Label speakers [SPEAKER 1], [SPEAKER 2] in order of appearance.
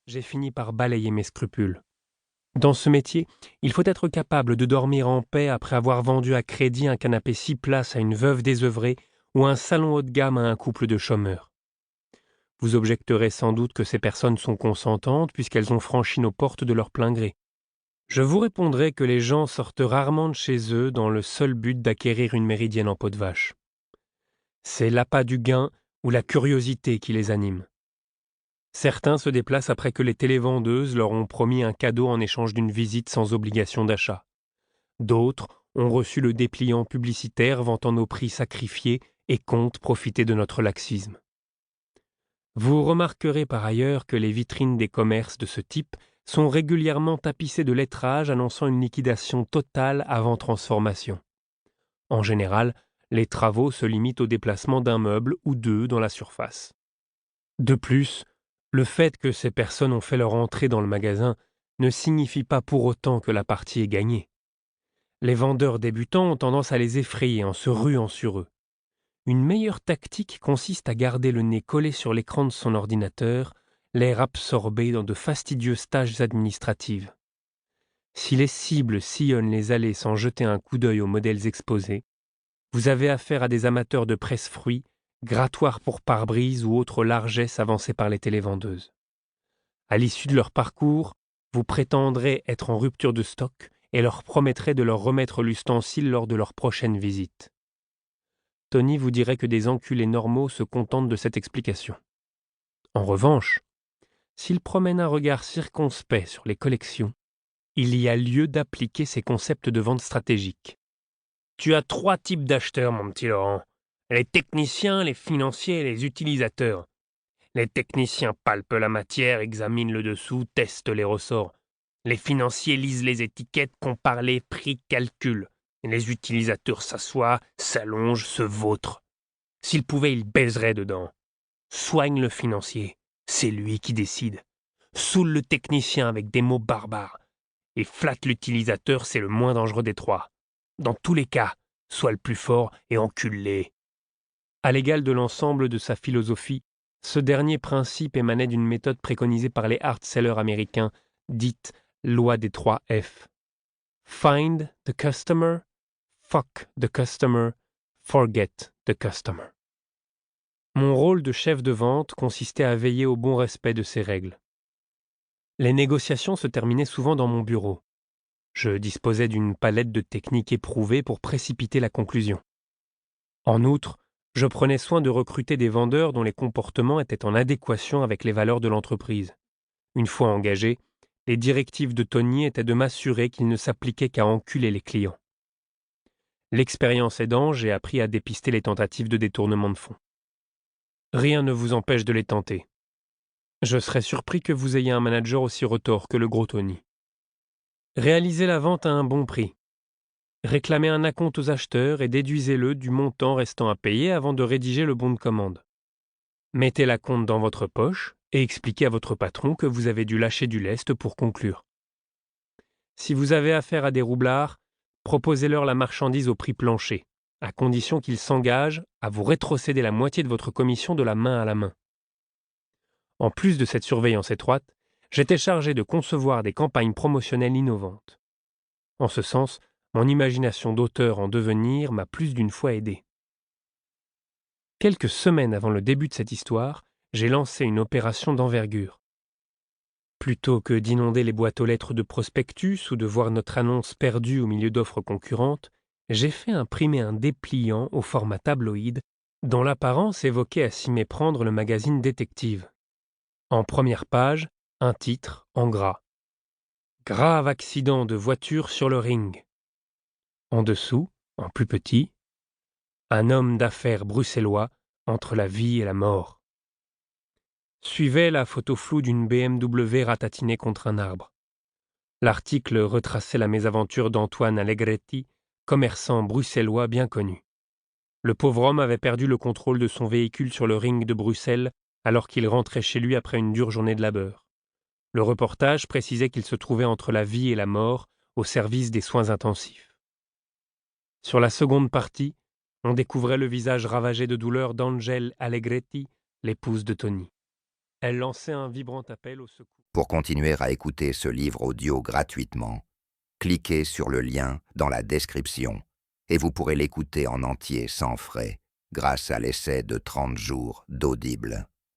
[SPEAKER 1] j'ai fini par balayer mes scrupules. Dans ce métier, il faut être capable de dormir en paix après avoir vendu à crédit un canapé 6 places à une veuve désœuvrée ou un salon haut de gamme à un couple de chômeurs. Vous objecterez sans doute que ces personnes sont consentantes puisqu'elles ont franchi nos portes de leur plein gré. Je vous répondrai que les gens sortent rarement de chez eux dans le seul but d'acquérir une méridienne en peau de vache. C'est l'appât du gain ou la curiosité qui les anime. Certains se déplacent après que les télévendeuses leur ont promis un cadeau en échange d'une visite sans obligation d'achat. D'autres ont reçu le dépliant publicitaire vantant nos prix sacrifiés et comptent profiter de notre laxisme. Vous remarquerez par ailleurs que les vitrines des commerces de ce type sont régulièrement tapissées de lettrages annonçant une liquidation totale avant transformation. En général, les travaux se limitent au déplacement d'un meuble ou deux dans la surface. De plus, le fait que ces personnes ont fait leur entrée dans le magasin ne signifie pas pour autant que la partie est gagnée. Les vendeurs débutants ont tendance à les effrayer en se ruant sur eux. Une meilleure tactique consiste à garder le nez collé sur l'écran de son ordinateur, l'air absorbé dans de fastidieuses tâches administratives. Si les cibles sillonnent les allées sans jeter un coup d'œil aux modèles exposés, vous avez affaire à des amateurs de presse-fruits, grattoirs pour pare-brise ou autres largesses avancées par les télévendeuses. À l'issue de leur parcours, vous prétendrez être en rupture de stock et leur promettrez de leur remettre l'ustensile lors de leur prochaine visite. Tony vous dirait que des enculés normaux se contentent de cette explication. En revanche, s'il promène un regard circonspect sur les collections, il y a lieu d'appliquer ces concepts de vente stratégique. Tu as 3 types d'acheteurs, mon petit Laurent. Les techniciens, les financiers et les utilisateurs. Les techniciens palpent la matière, examinent le dessous, testent les ressorts. Les financiers lisent les étiquettes, comparent les prix, calculent. Et les utilisateurs s'assoient, s'allongent, se vautrent. S'ils pouvaient, ils baiseraient dedans. Soigne le financier, c'est lui qui décide. Saoule le technicien avec des mots barbares. Et flatte l'utilisateur, c'est le moins dangereux des trois. Dans tous les cas, sois le plus fort et encule-les. À l'égal de l'ensemble de sa philosophie, ce dernier principe émanait d'une méthode préconisée par les hard-sellers américains, dite loi des 3 F. Find the customer, fuck the customer, forget the customer. Mon rôle de chef de vente consistait à veiller au bon respect de ces règles. Les négociations se terminaient souvent dans mon bureau. Je disposais d'une palette de techniques éprouvées pour précipiter la conclusion. En outre, je prenais soin de recruter des vendeurs dont les comportements étaient en adéquation avec les valeurs de l'entreprise. Une fois engagés, les directives de Tony étaient de m'assurer qu'ils ne s'appliquaient qu'à enculer les clients. L'expérience aidant, j'ai appris à dépister les tentatives de détournement de fonds. Rien ne vous empêche de les tenter. Je serais surpris que vous ayez un manager aussi retors que le gros Tony. Réalisez la vente à un bon prix. Réclamez un acompte aux acheteurs et déduisez-le du montant restant à payer avant de rédiger le bon de commande. Mettez l'acompte dans votre poche et expliquez à votre patron que vous avez dû lâcher du lest pour conclure. Si vous avez affaire à des roublards, proposez-leur la marchandise au prix plancher, à condition qu'ils s'engagent à vous rétrocéder la moitié de votre commission de la main à la main. En plus de cette surveillance étroite, j'étais chargé de concevoir des campagnes promotionnelles innovantes. En ce sens, mon imagination d'auteur en devenir m'a plus d'une fois aidé. Quelques semaines avant le début de cette histoire, j'ai lancé une opération d'envergure. Plutôt que d'inonder les boîtes aux lettres de prospectus ou de voir notre annonce perdue au milieu d'offres concurrentes, j'ai fait imprimer un dépliant au format tabloïd dont l'apparence évoquait à s'y méprendre le magazine Détective. En première page, un titre en gras. Grave accident de voiture sur le ring. En dessous, en plus petit, un homme d'affaires bruxellois entre la vie et la mort. Suivait la photo floue d'une BMW ratatinée contre un arbre. L'article retraçait la mésaventure d'Antoine Allegretti, commerçant bruxellois bien connu. Le pauvre homme avait perdu le contrôle de son véhicule sur le ring de Bruxelles alors qu'il rentrait chez lui après une dure journée de labeur. Le reportage précisait qu'il se trouvait entre la vie et la mort au service des soins intensifs. Sur la seconde partie, on découvrait le visage ravagé de douleur d'Angel Allegretti, l'épouse de Tony. Elle lançait un vibrant appel au secours.
[SPEAKER 2] Pour continuer à écouter ce livre audio gratuitement, cliquez sur le lien dans la description et vous pourrez l'écouter en entier sans frais grâce à l'essai de 30 jours d'Audible.